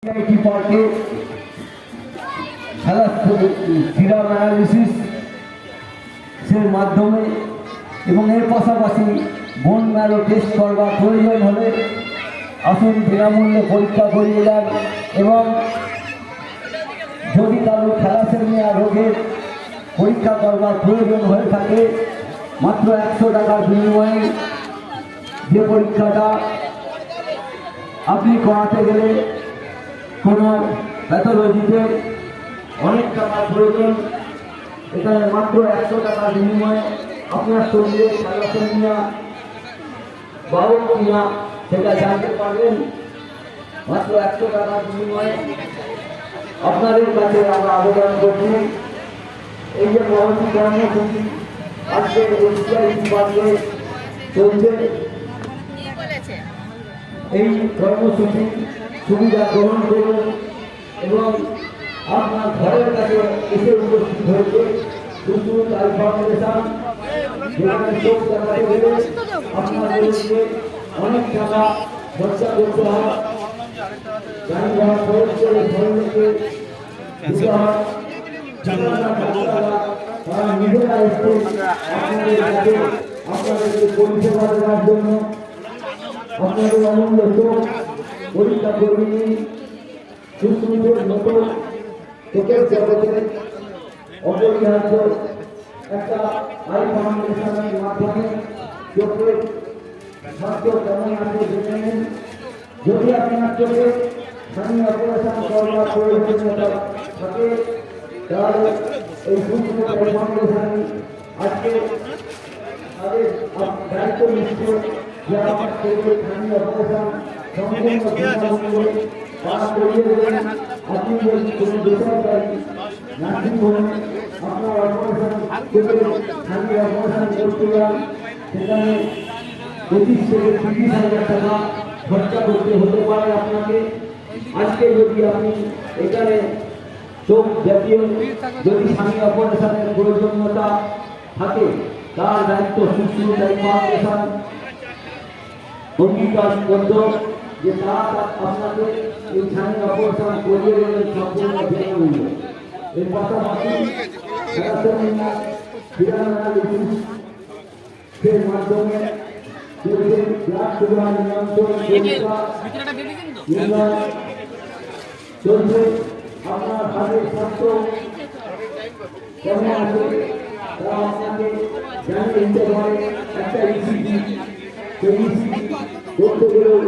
পার্কে serum analysis এর মাধ্যমে এবং এর পাশাপাশি বোন ম্যারো টেস্ট করবার প্রয়োজন হলে আসুন বিনামূল্যে পরীক্ষা করিয়ে যান। এবং যদি কারো থ্যালাসেমিয়া রোগের পরীক্ষা করবার প্রয়োজন হয়ে থাকে মাত্র 100 টাকার বিনিময়ে যে পরীক্ষাটা আপনি করাতে গেলে কোনো প্যাথোলজিতে অনেক টাকার প্রয়োজন, এখানে মাত্র 100 টাকার বিনিময়ে আপনার শরীরে থ্যালাসেমিয়া বাড়ে কিনা সেটা জানতে পারবেন। মাত্র 100 টাকার বিনিময়ে আপনাদের কাছে আমরা আবেদন করছি, এই যে মহতি কর্মসূচি আজকে চলছে, এই কর্মসূচি সুবিধা গ্রহণ করুন এবং আপনার ঘরের কাছে এসে উপস্থিত হয়েছে দুসুল আই ফাউন্ডেশন, যেখানে চোখ দেখাতে গেলে আপনাদেরকে অনেক টাকা খরচা করতে হয়, গাড়ি ভাড়া খরচ করে ঘরকে দিতে হয়। তারা নিজেরা এসে আপনাদের কাছে আপনাদেরকে পরিষেবা দেওয়ার জন্য আপনাদের অমূল্য চোখ পরীক্ষা কর্মী সুশ্রুতের মতো চোখের জগতে অপরিহার্য একটা আই ফাউন্ডেশনের মাধ্যমে চোখের স্বাস্থ্য কেমন আছে জেনে নিন। যদি আপনার চোখে স্থানীয় অপারেশন করবার প্রয়োজনীয়তা থাকে তাহলে এই সুশ্রুত আই ফাউন্ডেশন আজকে তাদের দায়িত্ব নিচ্ছে যে আমার চোখে স্থানীয় অপারেশন সম্পূর্ণ পাশ করিয়ে দেবেন। আপনি যদি কোনো বেসরকারি নার্সিং হোমে আপনার অপারেশন স্থানীয় অপারেশন করতে যান সেখানে 25 থেকে 30,000 টাকা খরচা করতে হতে পারে আপনাকে। আজকে যদি আপনি এখানে চোখ জাতীয় যদি স্থানীয় অপারেশনের প্রয়োজনীয়তা থাকে তার দায়িত্ব সুশ্রুত আই ফাউন্ডেশন অঙ্গীকার করত যে তারা আপনাকে এই স্থানীয় অপারেশন করিয়ে দেবেন সম্পূর্ণ বিনামূল্যে। এর পাশাপাশি এর মাধ্যমে ব্লাড সুগার নিয়ন্ত্রণ চলছে। আপনার হাতের স্বাস্থ্য কেমন আছে তা আপনাকে জানিয়ে দিতে পারে একটা ইসিজি করতে গেলেও